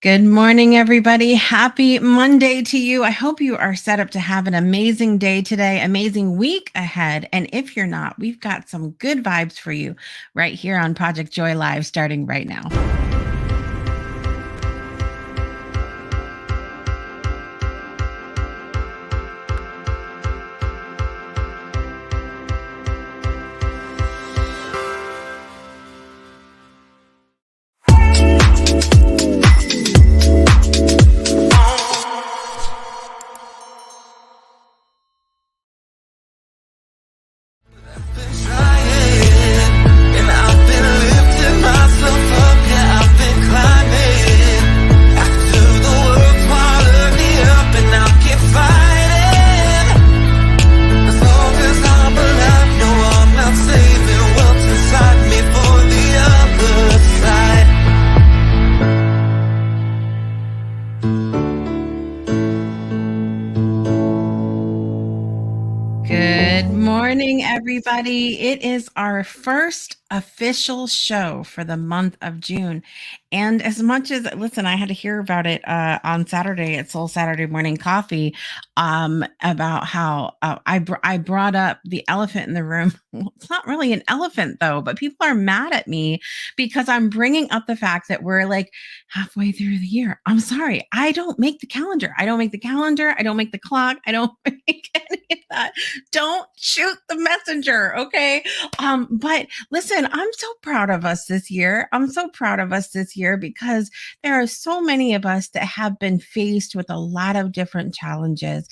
Good morning, everybody. Happy Monday to you. I hope you are set up to have an amazing day today, amazing week ahead. And if you're not, we've got some good vibes for you right here on Project Joy Live starting right now. Good morning, everybody. It is our first official show for the month of June. And as much as, listen, I had to hear about it on Saturday at Soul Saturday Morning Coffee about how I brought up the elephant in the room. Well, it's not really an elephant, though, but people are mad at me because I'm bringing up the fact that we're like halfway through the year. I'm sorry. I don't make the calendar. I don't make the calendar. I don't make the clock. I don't make any of that. Don't shoot the messenger, okay? But listen, I'm so proud of us this year. I'm so proud of us this year because there are so many of us that have been faced with a lot of different challenges.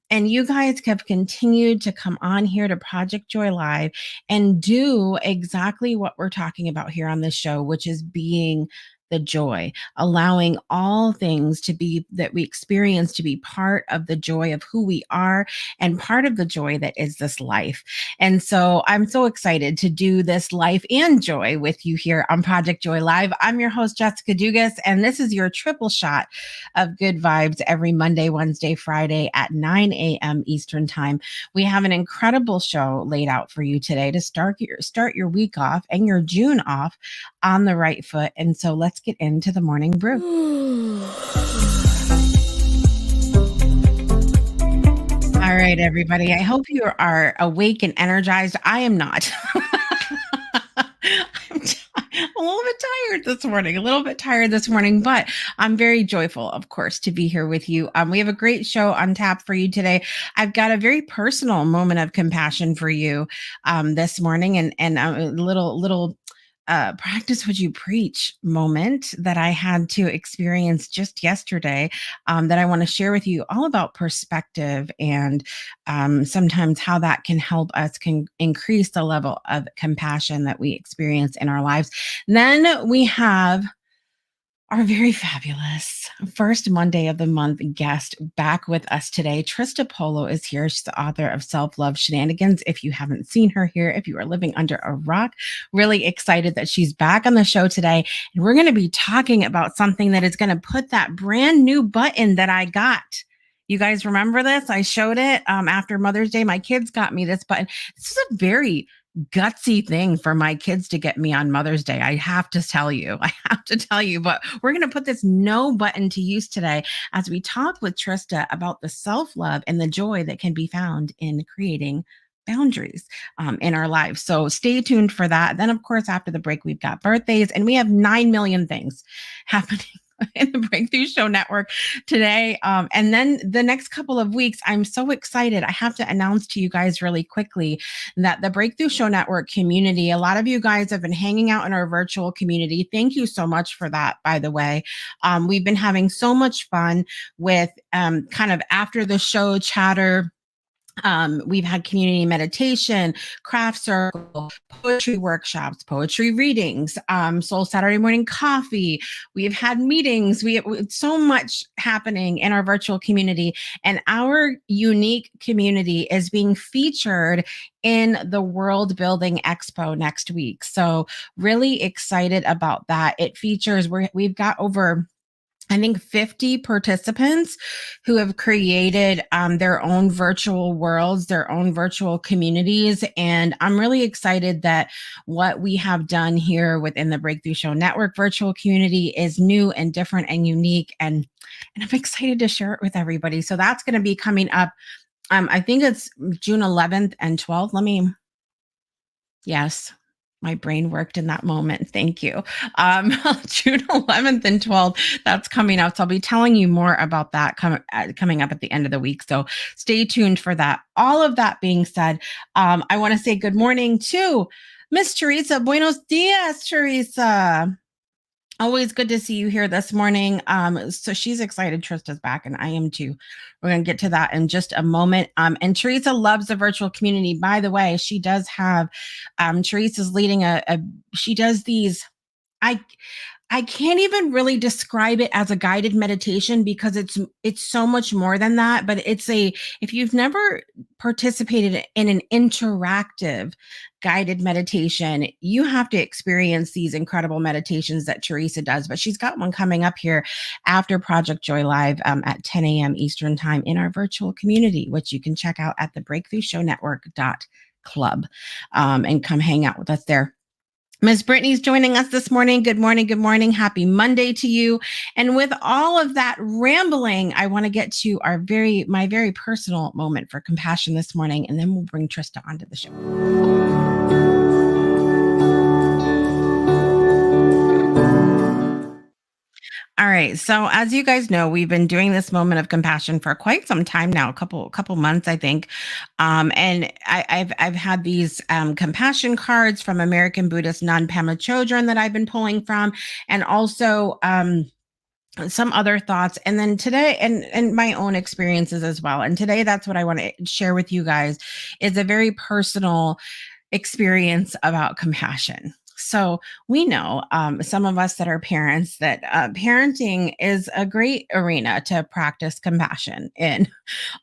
And you guys have continued to come on here to Project Joy Live and do exactly what we're talking about here on this show, which is being the joy, allowing all things to be that we experience to be part of the joy of who we are and part of the joy that is this life. And so I'm so excited to do this life and joy with you here on Project Joy Live. I'm your host, Jessica Dugas, and this is your triple shot of good vibes every Monday, Wednesday, Friday at 9 a.m. Eastern Time. We have an incredible show laid out for you today to start your week off and your June off on the right foot. And so let's get into the morning brew. All right, everybody. I hope you are awake and energized. I am not. I'm a little bit tired this morning, but I'm very joyful, of course, to be here with you. We have a great show on tap for you today. I've got a very personal moment of compassion for you this morning, and a little practice what you preach moment that I had to experience just yesterday that I want to share with you all about perspective and sometimes how that can help us can increase the level of compassion that we experience in our lives. Then we have our very fabulous first Monday of the month guest back with us today. Trista Polo is here. She's the author of Self Love Shenanigans. If you haven't seen her here, if you are living under a rock, really excited that she's back on the show today. And we're going to be talking about something that is going to put that brand new button that I got. You guys remember this? I showed it after Mother's Day. My kids got me this button. This is a very gutsy thing for my kids to get me on Mother's Day. I have to tell you, but we're going to put this no button to use today as we talk with Trista about the self-love and the joy that can be found in creating boundaries in our lives. So stay tuned for that. Then, of course, after the break, we've got birthdays and we have 9 million things happening in the Breakthrough Show Network today. And then the next couple of weeks, I'm so excited. I have to announce to you guys really quickly that the Breakthrough Show Network community, a lot of you guys have been hanging out in our virtual community. Thank you so much for that, by the way. We've been having so much fun with kind of after the show chatter. We've had community meditation, craft circle, poetry workshops, poetry readings, Soul Saturday Morning Coffee. We've had meetings. We have so much happening in our virtual community, and our unique community is being featured in the World Building Expo next week. So really excited about that. It features, we've got over I think 50 participants who have created their own virtual worlds, their own virtual communities. And I'm really excited that what we have done here within the Breakthrough Show Network virtual community is new and different and unique. And I'm excited to share it with everybody. So that's going to be coming up. I think it's June 11th and 12th. Yes, my brain worked in that moment. Thank you. June 11th and 12th, that's coming out. So I'll be telling you more about that coming up at the end of the week. So stay tuned for that. All of that being said, I want to say good morning to Miss Teresa. Buenos dias, Teresa. Always good to see you here this morning. So she's excited Trista's back, and I am too. We're going to get to that in just a moment. And Teresa loves the virtual community. By the way, she does have, Teresa's leading she does these, I I can't even really describe it as a guided meditation because it's so much more than that, but if you've never participated in an interactive guided meditation, you have to experience these incredible meditations that Teresa does. But she's got one coming up here after Project Joy Live at 10 a.m. Eastern time in our virtual community, which you can check out at the breakthroughshownetwork.club and come hang out with us there. Ms. Brittany's joining us this morning. Good morning. Good morning. Happy Monday to you. And with all of that rambling, I want to get to my very personal moment for compassion this morning, and then we'll bring Trista onto the show. All right. So as you guys know, we've been doing this moment of compassion for quite some time now, a couple months, I think. And I've had these compassion cards from American Buddhist nun Pema Chodron that I've been pulling from, and also some other thoughts, and then today and my own experiences as well. And today, that's what I want to share with you guys, is a very personal experience about compassion. So we know, some of us that are parents, that parenting is a great arena to practice compassion in.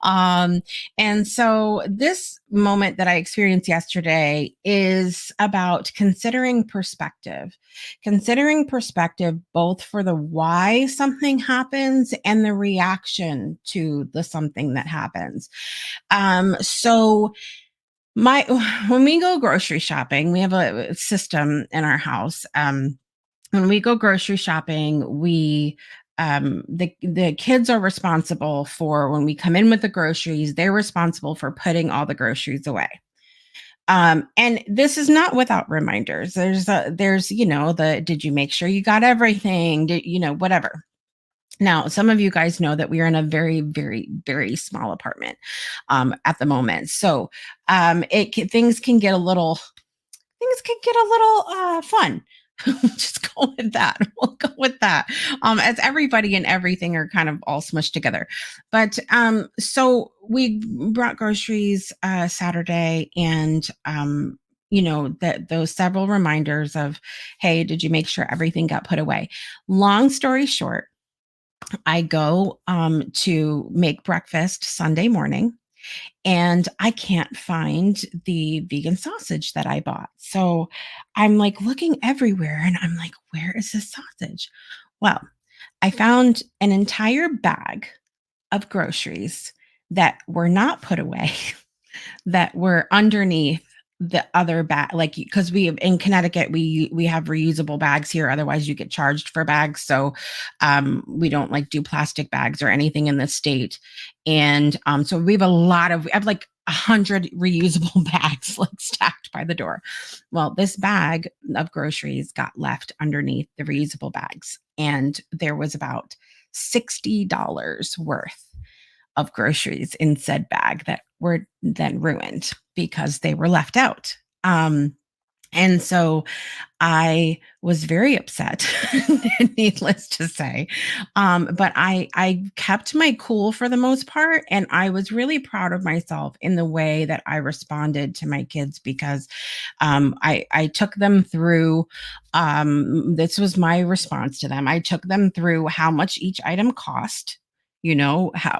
And so this moment that I experienced yesterday is about considering perspective both for the why something happens and the reaction to the something that happens. So when we go grocery shopping, we have a system in our house. When we go grocery shopping, the kids are responsible for, when we come in with the groceries, they're responsible for putting all the groceries away. And this is not without reminders. There's did you make sure you got everything? Whatever. Now, some of you guys know that we are in a very, very, very small apartment at the moment. So things can get a little fun. Just go with that. We'll go with that. As everybody and everything are kind of all smushed together. But so we brought groceries Saturday, and that those several reminders of, hey, did you make sure everything got put away? Long story short, I go to make breakfast Sunday morning, and I can't find the vegan sausage that I bought. So I'm like looking everywhere, and I'm like, where is this sausage? Well, I found an entire bag of groceries that were not put away, that were underneath the other bag, like, because in Connecticut we have reusable bags here, otherwise you get charged for bags. So we don't like do plastic bags or anything in the state. And so we have like 100 reusable bags like stacked by the door. Well, this bag of groceries got left underneath the reusable bags, and there was about $60 worth of groceries in said bag that were then ruined because they were left out. And so I was very upset, needless to say. But I kept my cool for the most part. And I was really proud of myself in the way that I responded to my kids, because I took them through, this was my response to them. I took them through how much each item cost,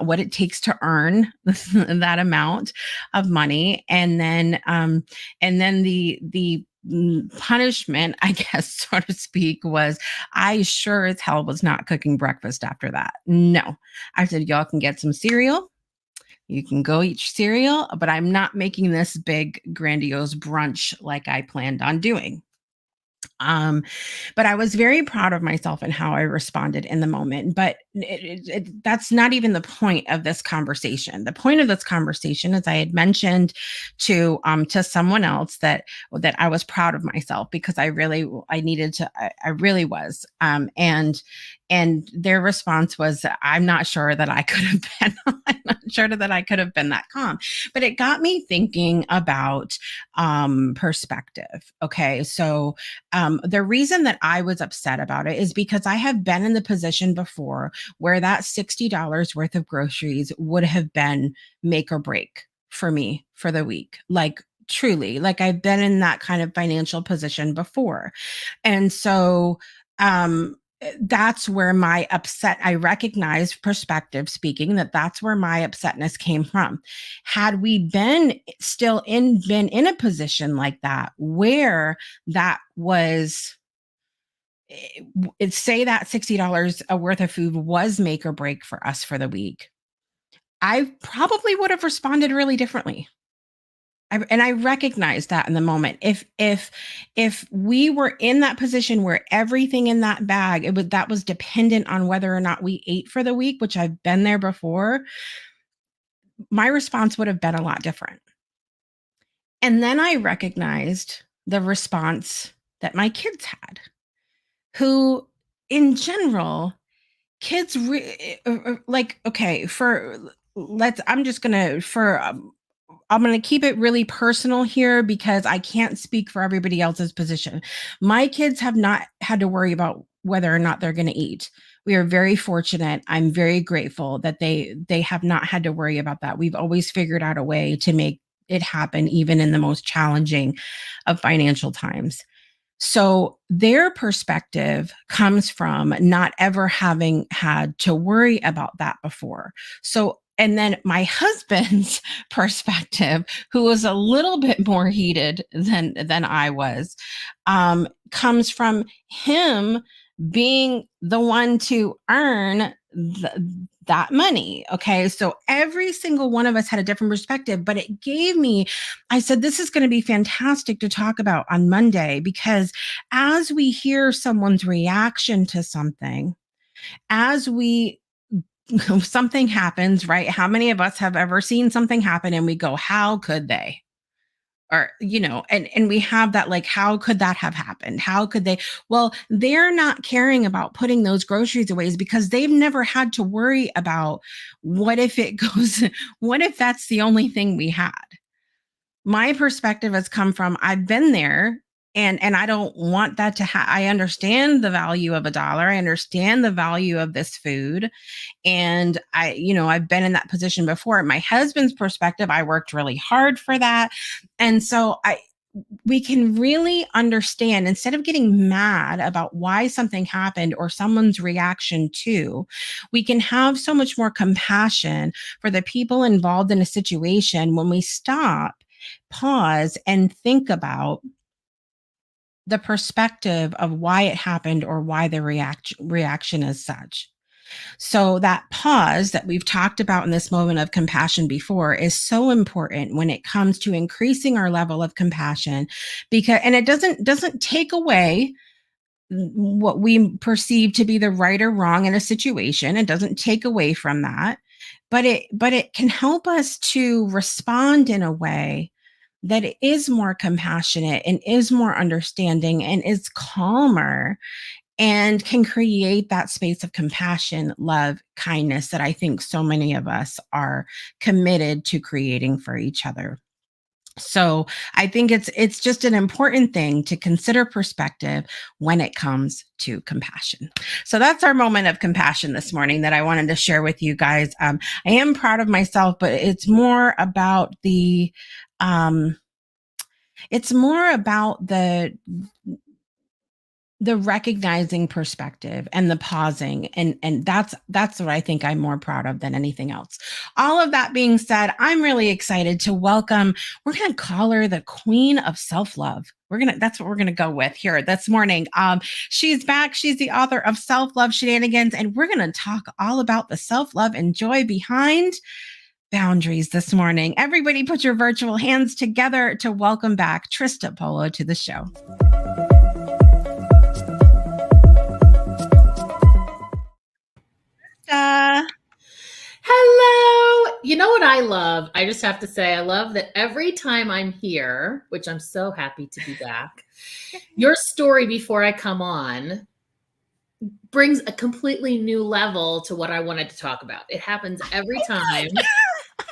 what it takes to earn that amount of money. And then the punishment, I guess, so to speak, was I sure as hell was not cooking breakfast after that. No. I said, y'all can get some cereal. You can go eat cereal, but I'm not making this big, grandiose brunch like I planned on doing. Um, but I was very proud of myself and how I responded in the moment. But that's not even the point of this conversation. The point of this conversation, as I had mentioned to someone else, that I was proud of myself because I needed to. I really was. And their response was, "I'm not sure that I could have been. I'm not sure that I could have been that calm." But it got me thinking about perspective. Okay, so the reason that I was upset about it is because I have been in the position before where that $60 worth of groceries would have been make or break for me for the week. Like, truly, like I've been in that kind of financial position before. And so, that's where my upset, I recognize perspective speaking, that's where my upsetness came from. Had we been in a position like that where that was say that $60 worth of food was make or break for us for the week, I probably would have responded really differently. And I recognize that in the moment. If we were in that position where everything in that bag, that was dependent on whether or not we ate for the week, which I've been there before, my response would have been a lot different. And then I recognized the response that my kids had, who in general, kids like, okay, for let's I'm just gonna for I'm going to keep it really personal here because I can't speak for everybody else's position. My kids have not had to worry about whether or not they're going to eat. We are very fortunate. I'm very grateful that they have not had to worry about that. We've always figured out a way to make it happen even in the most challenging of financial times. So their perspective comes from not ever having had to worry about that before. So, and then my husband's perspective, who was a little bit more heated than I was, comes from him being the one to earn that money. Okay. So every single one of us had a different perspective, but it gave me, I said, this is going to be fantastic to talk about on Monday because as we hear someone's reaction to something, as we something happens, right? How many of us have ever seen something happen and we go, how could they? Or, and we have that, like, how could that have happened? How could they? Well, they're not caring about putting those groceries away because they've never had to worry about what if it goes, what if that's the only thing we had. My perspective has come from, I've been there, and I don't want that to I understand the value of a dollar. I understand the value of this food. And I've been in that position before. My husband's perspective, I worked really hard for that. And so we can really understand, instead of getting mad about why something happened or someone's reaction to, we can have so much more compassion for the people involved in a situation when we stop, pause, and think about the perspective of why it happened or why the reaction is such. So that pause that we've talked about in this moment of compassion before is so important when it comes to increasing our level of compassion, because and it doesn't take away what we perceive to be the right or wrong in a situation. It doesn't take away from that, but it can help us to respond in a way that is more compassionate and is more understanding and is calmer and can create that space of compassion, love, kindness that I think so many of us are committed to creating for each other. So I think it's just an important thing to consider perspective when it comes to compassion. So that's our moment of compassion this morning that I wanted to share with you guys. I am proud of myself, but it's more about the the recognizing perspective and the pausing, and that's what I think I'm more proud of than anything else. All of that being said, I'm really excited to welcome, we're going to call her the queen of self-love. That's what we're gonna go with here this morning. She's back. She's the author of Self Love Shenanigans, and we're gonna talk all about the self-love and joy behind boundaries this morning. Everybody put your virtual hands together to welcome back Trista Polo to the show. Hello. You know what I love? I just have to say, I love that every time I'm here, which I'm so happy to be back, your story before I come on brings a completely new level to what I wanted to talk about. It happens every time.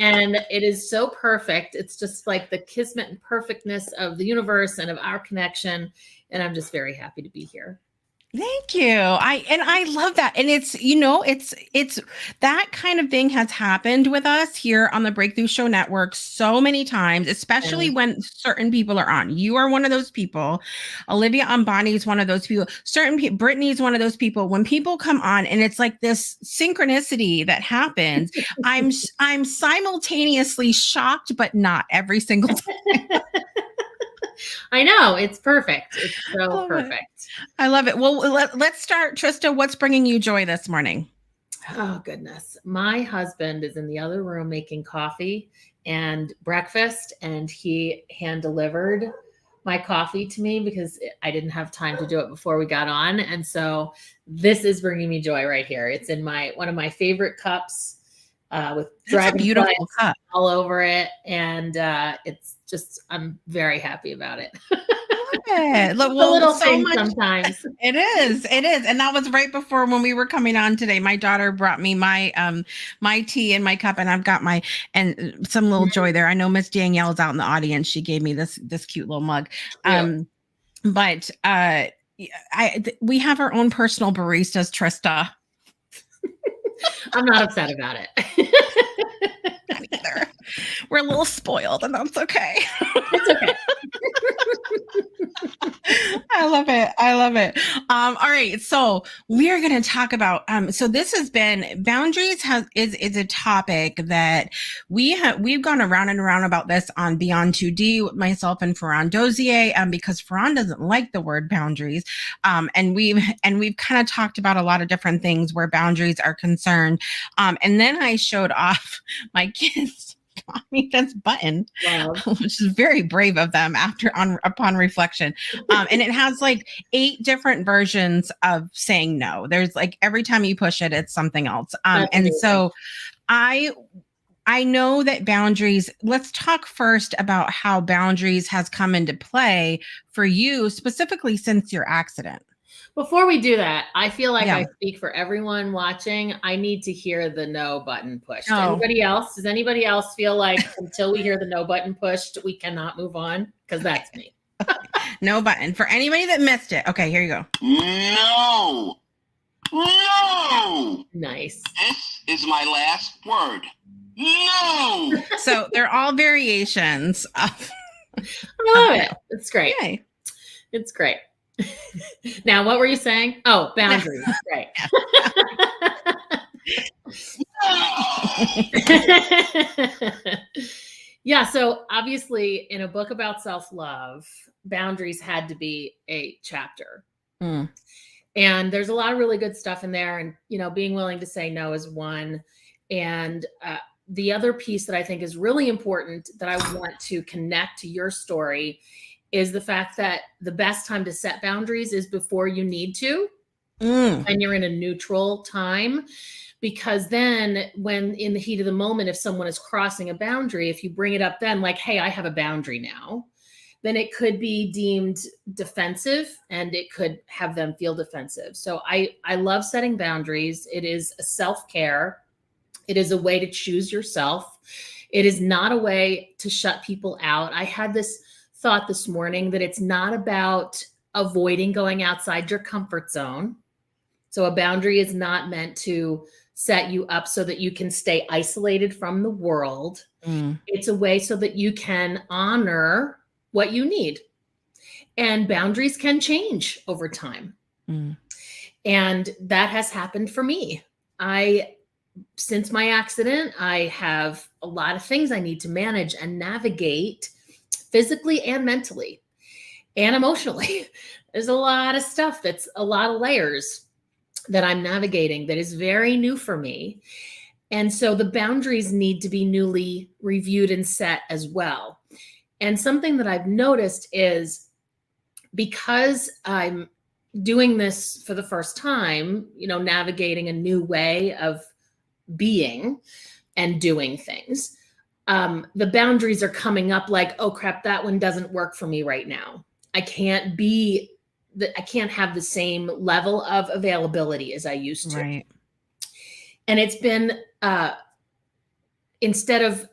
And it is so perfect. It's just like the kismet and perfectness of the universe and of our connection. And I'm just very happy to be here. Thank you. I love that. And it's that kind of thing has happened with us here on the Breakthrough Show Network so many times, especially when certain people are on. You are one of those people. Olivia Ambani is one of those people. Brittany is one of those people. When people come on and it's like this synchronicity that happens, I'm simultaneously shocked, but not every single time. I know. It's perfect. It's so perfect. I love it. Well, let's start. Trista, what's bringing you joy this morning? Oh, goodness. My husband is in the other room making coffee and breakfast, and he hand delivered my coffee to me because I didn't have time to do it before we got on. And so this is bringing me joy right here. It's in one of my favorite cups with dragonflies all over it. And it's just, I'm very happy about it. Look, a little thing sometimes. It is. And that was right before when we were coming on today. My daughter brought me my tea in my cup, and I've got some little joy there. I know Miss Danielle's out in the audience. She gave me this cute little mug. But we have our own personal baristas, Trista. I'm not upset about it. Not either. We're a little spoiled, and that's okay. It's okay. I love it. All right. So we are going to talk about, so this has been boundaries is a topic that we've gone around and around about this on Beyond 2D with myself and Ferran Dozier, because Ferran doesn't like the word boundaries. And we've kind of talked about a lot of different things where boundaries are concerned. And then I showed off my kids got me this button, which is very brave of them upon reflection. And it has like 8 different versions of saying no. There's like every time you push it, it's something else. And so I know that boundaries, let's talk first about how boundaries has come into play for you specifically since your accident. Before we do that, I feel like I speak for everyone watching. I need to hear the no button pushed. Anybody else? Does anybody else feel like until we hear the no button pushed, we cannot move on? Because that's me. No button. For anybody that missed it. Okay, here you go. No. No. Nice. This is my last word. No. So they're all variations of. I love it. It's great. Yay. It's great. Now, what were you saying? Oh, boundaries. Right. Yeah. So obviously in a book about self-love, boundaries had to be a chapter. And there's a lot of really good stuff in there. And, being willing to say no is one. And the other piece that I think is really important that I want to connect to your story is the fact that the best time to set boundaries is before you need to, and you're in a neutral time, because then when in the heat of the moment, if someone is crossing a boundary, if you bring it up then like, hey, I have a boundary now, then it could be deemed defensive and it could have them feel defensive. So I love setting boundaries. It is a self-care. It is a way to choose yourself. It is not a way to shut people out. I had this thought this morning that it's not about avoiding going outside your comfort zone. So a boundary is not meant to set you up so that you can stay isolated from the world. It's a way so that you can honor what you need. And boundaries can change over time. And that has happened for me. Since my accident, I have a lot of things I need to manage and navigate physically and mentally and emotionally. There's a lot of stuff that's a lot of layers that I'm navigating that is very new for me. And so the boundaries need to be newly reviewed and set as well. And something that I've noticed is because I'm doing this for the first time, navigating a new way of being and doing things, the boundaries are coming up like, oh crap, that one doesn't work for me right now. I can't have the same level of availability as I used to. Right. And it's been, instead of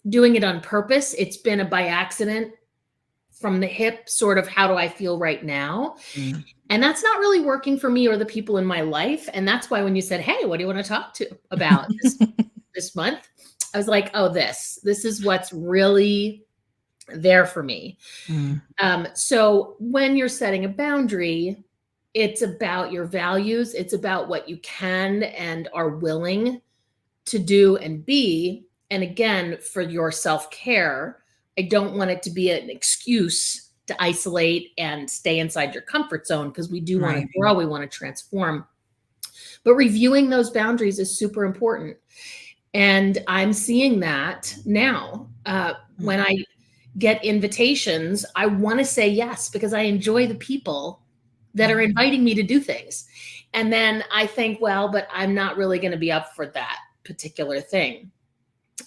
doing it on purpose, it's been a by accident from the hip sort of, how do I feel right now? And that's not really working for me or the people in my life. And that's why when you said, hey, what do you want to talk about this month? I was like, oh, this is what's really there for me. So when you're setting a boundary, it's about your values. It's about what you can and are willing to do and be. And again, for your self-care, I don't want it to be an excuse to isolate and stay inside your comfort zone, because we do want to grow, we want to transform. But reviewing those boundaries is super important. And I'm seeing that now. When I get invitations, I want to say yes, because I enjoy the people that are inviting me to do things. And then I think, well, but I'm not really going to be up for that particular thing.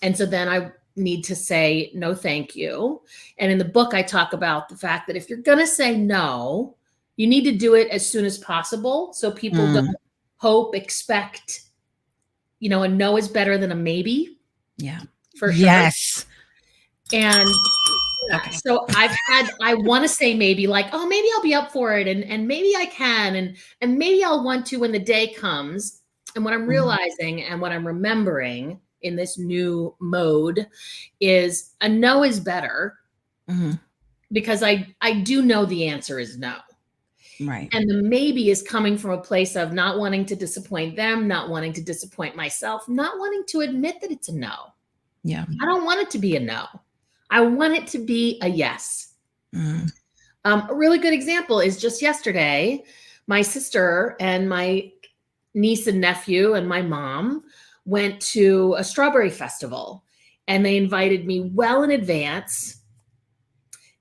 And so then I need to say, no, thank you. And in the book, I talk about the fact that if you're going to say no, you need to do it as soon as possible. So people don't expect, a no is better than a maybe. Yeah. For sure. Yes. And so I want to say maybe, like, oh, maybe I'll be up for it. And maybe I can, and maybe I'll want to when the day comes. And what I'm realizing and what I'm remembering in this new mode is a no is better, because I do know the answer is no. Right. And the maybe is coming from a place of not wanting to disappoint them, not wanting to disappoint myself, not wanting to admit that it's a no. Yeah. I don't want it to be a no. I want it to be a yes. A really good example is just yesterday, my sister and my niece and nephew and my mom went to a strawberry festival, and they invited me well in advance.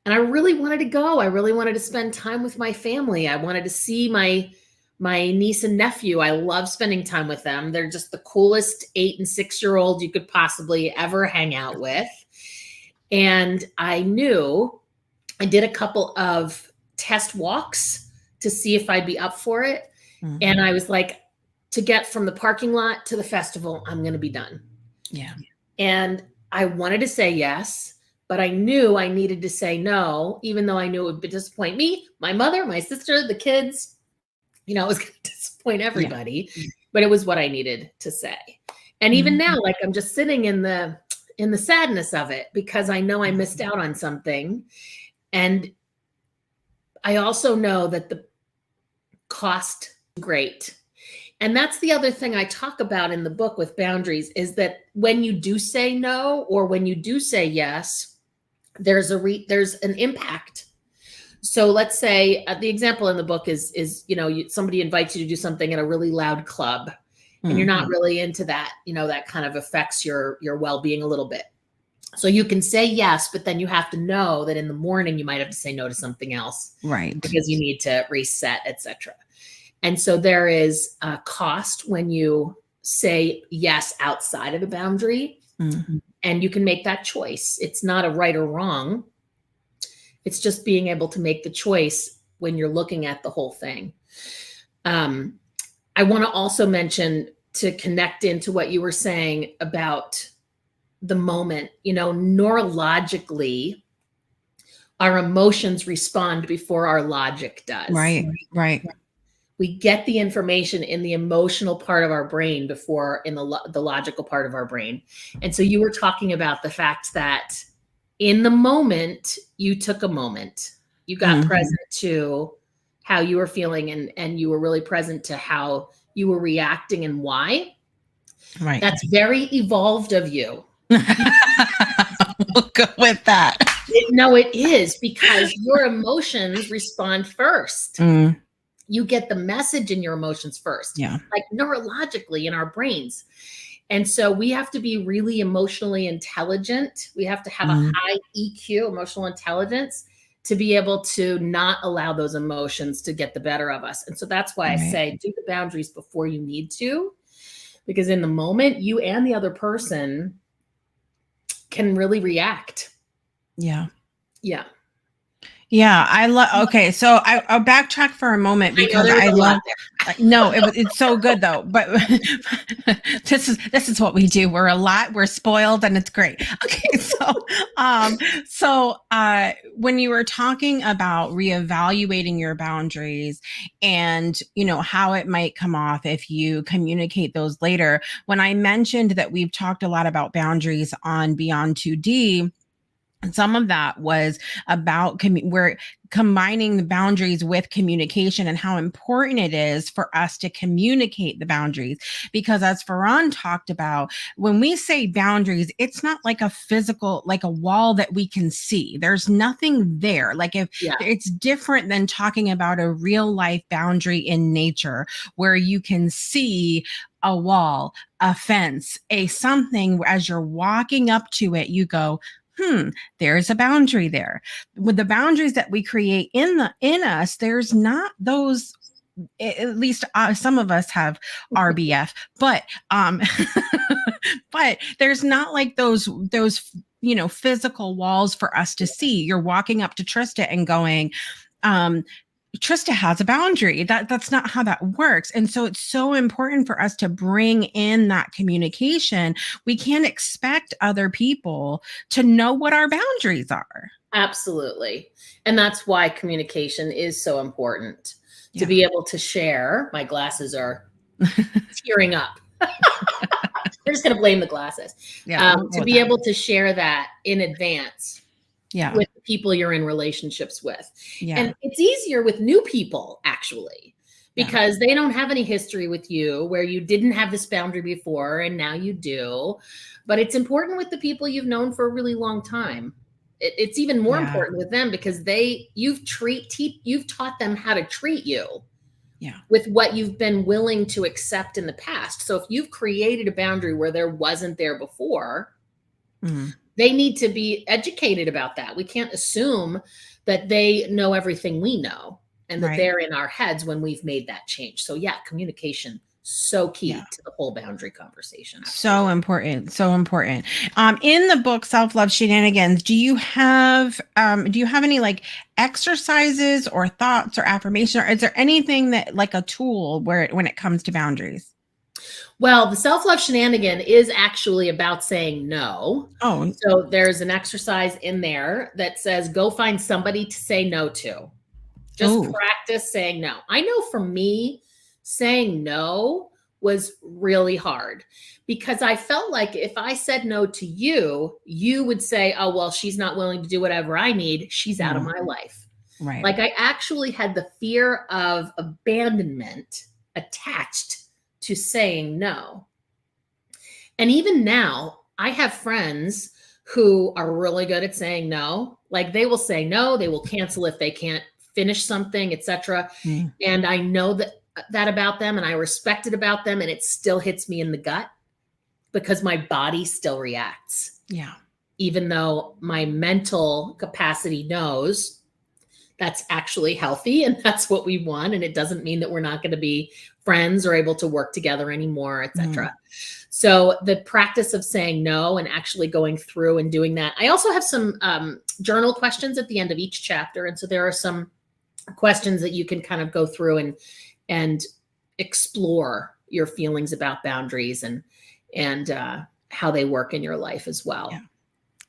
And I really wanted to go. I really wanted to spend time with my family. I wanted to see my niece and nephew. I love spending time with them. They're just the coolest 8 and 6-year-old you could possibly ever hang out with. And I did a couple of test walks to see if I'd be up for it. And I was like, to get from the parking lot to the festival, I'm going to be done. Yeah. And I wanted to say yes, but I knew I needed to say no, even though I knew it would disappoint me, my mother, my sister, the kids. It was going to disappoint everybody, but it was what I needed to say. And even now, like, I'm just sitting in the sadness of it, because I know I missed out on something. And I also know that the cost is great. And that's the other thing I talk about in the book with boundaries, is that when you do say no, or when you do say yes, there's an impact. So let's say the example in the book is somebody invites you to do something in a really loud club, and you're not really into that. That kind of affects your well-being a little bit. So you can say yes, but then you have to know that in the morning you might have to say no to something else, right? Because you need to reset, etc. And so there is a cost when you say yes outside of the boundary, and you can make that choice. It's not a right or wrong. It's just being able to make the choice when you're looking at the whole thing. I want to also mention, to connect into what you were saying about the moment, neurologically, our emotions respond before our logic does. Right. We get the information in the emotional part of our brain before in the logical part of our brain. And so you were talking about the fact that in the moment, you took a moment You got present to how you were feeling, and you were really present to how you were reacting and why. Right. That's very evolved of you. We'll go with that. No, it is, because your emotions respond first. You get the message in your emotions first, like neurologically in our brains. And so we have to be really emotionally intelligent. We have to have a high EQ, emotional intelligence, to be able to not allow those emotions to get the better of us. And so that's why I say do the boundaries before you need to, because in the moment, you and the other person can really react. Yeah. Yeah. Yeah, I love. Okay, so I'll backtrack for a moment because I love. No, it's so good though. But this is what we do. We're spoiled, and it's great. Okay, so when you were talking about reevaluating your boundaries, and how it might come off if you communicate those later. When I mentioned that we've talked a lot about boundaries on Beyond 2D. Some of that was about we're combining the boundaries with communication and how important it is for us to communicate the boundaries. Because as Farhan talked about, when we say boundaries, it's not like a physical, like a wall that we can see. There's nothing there. Like it's different than talking about a real life boundary in nature where you can see a wall, a fence, a something. As you're walking up to it, you go, there's a boundary there. With the boundaries that we create in us, there's not those. At least some of us have RBF, but but there's not like those physical walls for us to see. You're walking up to Trista and going, Trista has a boundary. That's not how that works. And so it's so important for us to bring in that communication. We can't expect other people to know what our boundaries are. Absolutely. And that's why communication is so important, to be able to share. My glasses are tearing up. We're just going to blame the glasses. To be able to share that in advance. With the people you're in relationships with. And it's easier with new people, actually, because they don't have any history with you where you didn't have this boundary before and now you do. But it's important with the people you've known for a really long time. It's even more important with them because you've taught them how to treat you with what you've been willing to accept in the past. So if you've created a boundary where there wasn't there before, they need to be educated about that. We can't assume that they know everything we know and that they're in our heads when we've made that change. So communication, so key to the whole boundary conversation. Absolutely. So important. So important. In the book, Self Love Shenanigans, do you have any like exercises or thoughts or affirmation, or is there anything that like a tool when it comes to boundaries? Well, the self-love shenanigan is actually about saying no. Oh. So there's an exercise in there that says, go find somebody to say no to. Just practice saying no. I know for me, saying no was really hard because I felt like if I said no to you, you would say, oh, well, she's not willing to do whatever I need. She's out of my life. Right. Like I actually had the fear of abandonment attached to saying no. And even now, I have friends who are really good at saying no. Like they will say no, they will cancel if they can't finish something, etc. And I know that about them, and I respect it about them, and it still hits me in the gut because my body still reacts. Yeah. Even though my mental capacity knows that's actually healthy and that's what we want. And it doesn't mean that we're not going to be friends or able to work together anymore, etc. So the practice of saying no and actually going through and doing that. I also have some journal questions at the end of each chapter. And so there are some questions that you can kind of go through and explore your feelings about boundaries and how they work in your life as well.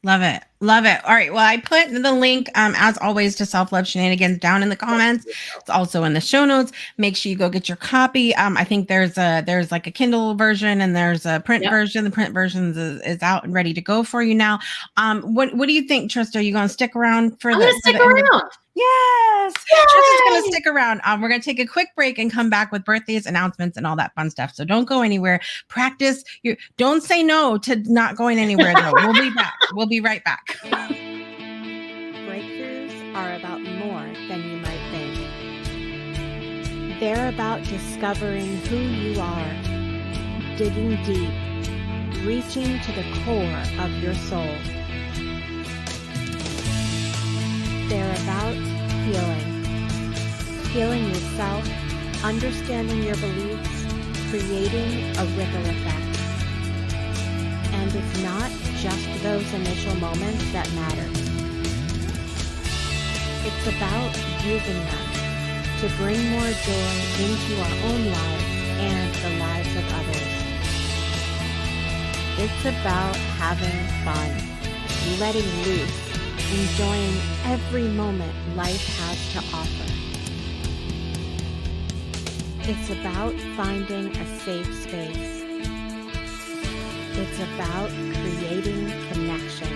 Love it. Love it. All right. Well, I put the link, as always, to Self Love Shenanigans down in the comments. It's also in the show notes. Make sure you go get your copy. I think there's like a Kindle version and there's a print version. The print version is out and ready to go for you now. What do you think, Trista? Are you going to stick around for I'm going to stick around. Yes. Trista's going to stick around. We're going to take a quick break and come back with birthdays, announcements, and all that fun stuff. So don't go anywhere. Practice. Don't say no to not going anywhere, though. We'll be back. We'll be right back. Breakthroughs are about more than you might think. They're about discovering who you are, digging deep, reaching to the core of your soul. They're about healing yourself, understanding your beliefs, creating a ripple effect. And it's not just those initial moments that matter. It's about using them to bring more joy into our own lives and the lives of others. It's about having fun, letting loose, enjoying every moment life has to offer. It's about finding a safe space. It's about creating connection.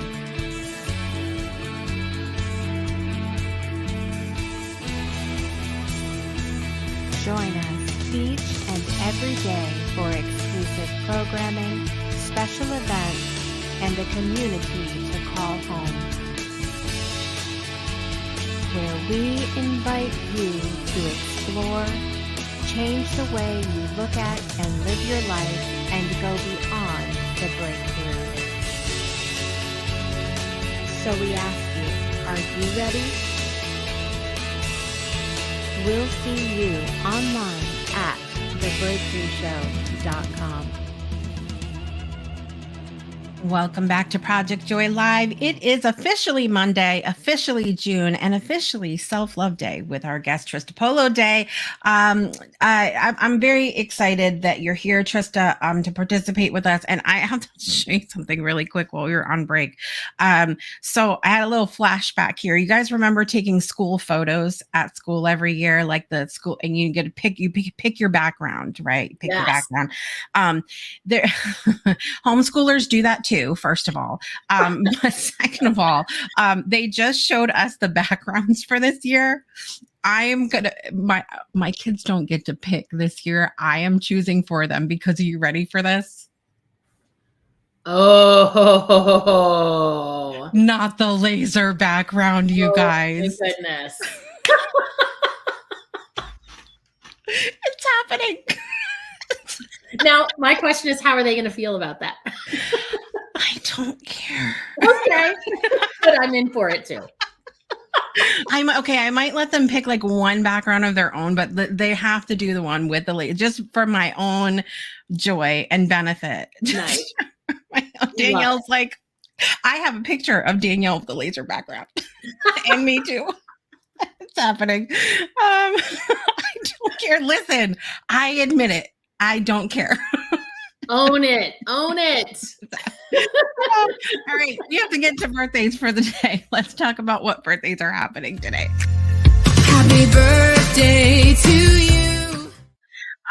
Join us each and every day for exclusive programming, special events, and a community to call home, where we invite you to explore, change the way you look at and live your life, and go beyond the breakthrough. So we ask you, are you ready? We'll see you online at thebreakthroughshow.com. Welcome back to Project Joy Live. It is officially Monday, officially June, and officially Self-Love Day with our guest Trista Polo Day. I'm very excited that you're here, Trista, to participate with us. And I have to show you something really quick while you're on break. So I had a little flashback here. You guys remember taking school photos at school every year, like the school, and you get to pick your background, right? Pick your background. There, homeschoolers do that too, first of all. But second of all, they just showed us the backgrounds for this year. I am gonna, my kids don't get to pick this year. I am choosing for them because, are you ready for this? Oh, not the laser background, you guys. My goodness. It's happening. Now, my question is, how are they going to feel about that? I don't care. Okay. But I'm in for it too. I might let them pick like one background of their own, but they have to do the one with the laser, just for my own joy and benefit. Nice. Danielle's like, I have a picture of Danielle with the laser background. And me too. It's happening. I don't care. Listen, I admit it. I don't care. Own it. Own it. All right. We have to get to birthdays for the day. Let's talk about what birthdays are happening today. Happy birthday to you.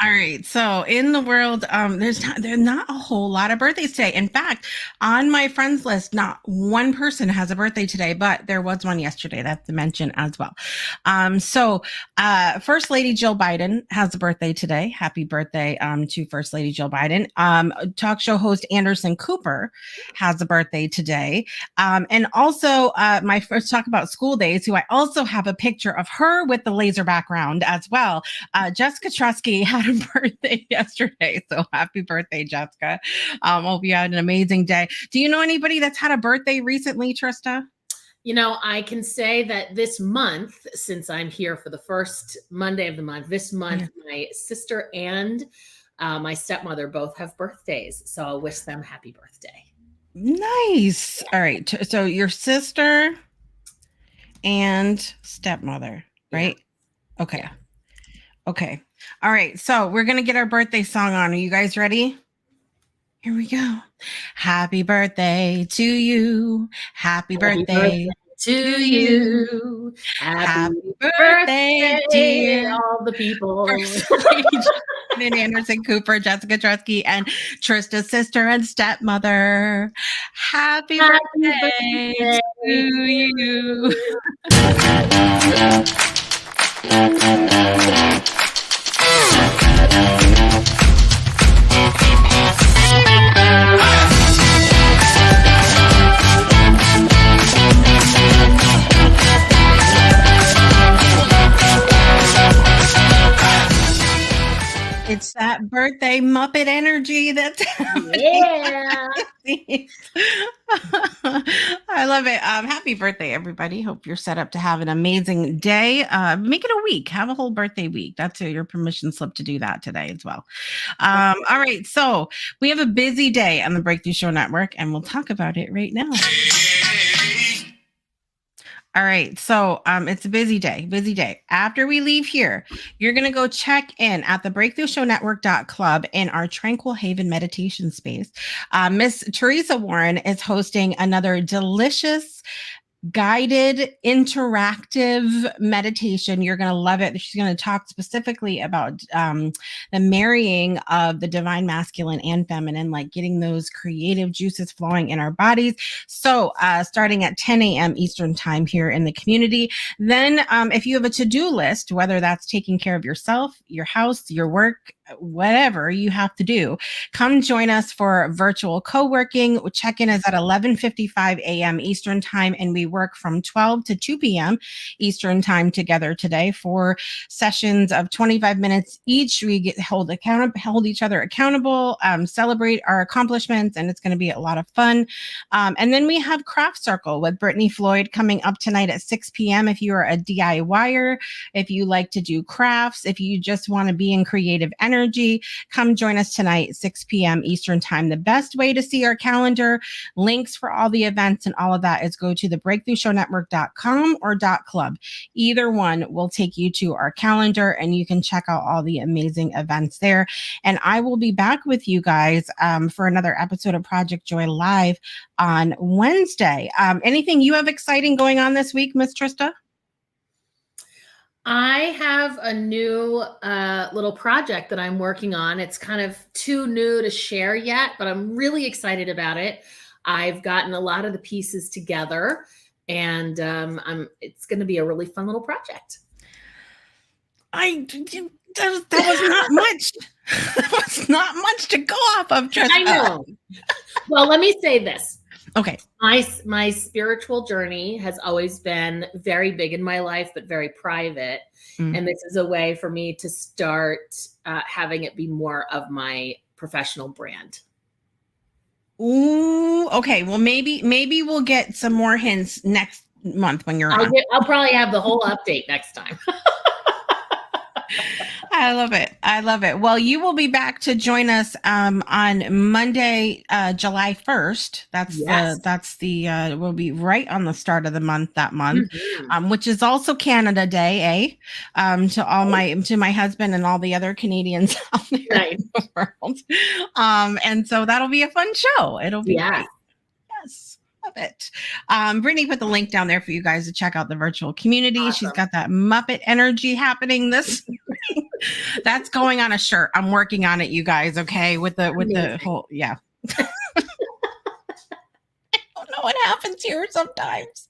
All right. So in the world, there's not a whole lot of birthdays today. In fact, on my friends list, not one person has a birthday today, but there was one yesterday. That's to mention as well. So First Lady Jill Biden has a birthday today. Happy birthday to First Lady Jill Biden. Talk show host Anderson Cooper has a birthday today. And also my first talk about school days, who I also have a picture of her with the laser background as well. Jessica Trusky had a birthday yesterday. So happy birthday, Jessica. Hope you had an amazing day. Do you know anybody that's had a birthday recently, Trista? You know, I can say that this month, since I'm here for the first Monday of the month, this month, my sister and my stepmother both have birthdays. So I'll wish them happy birthday. Nice. All right. So your sister and stepmother, right? Yeah. Okay. Yeah. Okay. All right. So we're going to get our birthday song on. Are you guys ready? Here we go. Happy birthday to you. Happy birthday to you. Happy birthday, dear. all the people. And Anderson Cooper, Jessica Dugas, and Trista's sister and stepmother. Happy birthday to you. It's that birthday Muppet energy that's yeah. I love it. Happy birthday, everybody. Hope you're set up to have an amazing day. Make it a week. Have a whole birthday week. That's your permission slip to do that today as well. All right. So we have a busy day on the Breakthrough Show Network, and we'll talk about it right now. All right. So it's a busy day. After we leave here, you're going to go check in at the breakthroughshownetwork.club in our Tranquil Haven meditation space. Miss Teresa Warren is hosting another delicious guided interactive meditation. You're going to love it. She's going to talk specifically about the marrying of the divine masculine and feminine, like getting those creative juices flowing in our bodies. So starting at 10 a.m. Eastern time here in the community. Then if you have a to-do list, whether that's taking care of yourself, your house, your work, whatever you have to do, come join us for virtual co-working. Check-in is at 11:55 a.m. Eastern time, and we work from 12 to 2 p.m. Eastern time together today for sessions of 25 minutes each. We hold each other accountable, celebrate our accomplishments, and it's going to be a lot of fun. And then we have Craft Circle with Brittany Floyd coming up tonight at 6 p.m. If you are a DIYer, if you like to do crafts, if you just want to be in creative energy, come join us tonight, 6 p.m. Eastern time. The best way to see our calendar, links for all the events and all of that is go to the breakthroughshownetwork.com or .club. Either one will take you to our calendar and you can check out all the amazing events there. And I will be back with you guys for another episode of Project Joy Live on Wednesday. Anything you have exciting going on this week, Miss Trista? I have a new little project that I'm working on. It's kind of too new to share yet, but I'm really excited about it. I've gotten a lot of the pieces together, and it's going to be a really fun little project. That was not much. That was not much to go off of, Trista. I know. Well, let me say this. Okay. My spiritual journey has always been very big in my life, but very private. And this is a way for me to start having it be more of my professional brand. Ooh, okay. Well, maybe we'll get some more hints next month when you're on. I'll probably have the whole update next time. I love it. Well, you will be back to join us on Monday, July 1st. We'll be right on the start of the month that month, which is also Canada Day, to my husband and all the other Canadians out there in the world. And so that'll be a fun show. It'll be great. Yes. Love it. Brittany put the link down there for you guys to check out the virtual community. Awesome. She's got that Muppet energy happening this morning. That's going on a shirt. I'm working on it, you guys. Okay. With the whole, yeah. I don't know what happens here sometimes.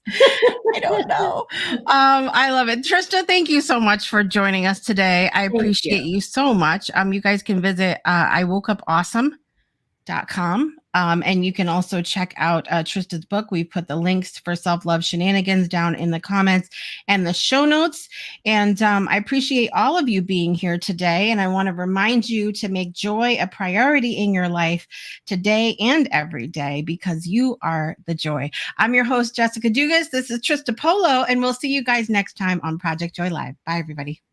I don't know. I love it. Trista, thank you so much for joining us today. I appreciate you so much. You guys can visit iwokeupawesome.com. And you can also check out Trista's book. We put the links for Self Love Shenanigans down in the comments and the show notes. And I appreciate all of you being here today. And I want to remind you to make joy a priority in your life today and every day, because you are the joy. I'm your host, Jessica Dugas. This is Trista Polo, and we'll see you guys next time on Project Joy Live. Bye, everybody.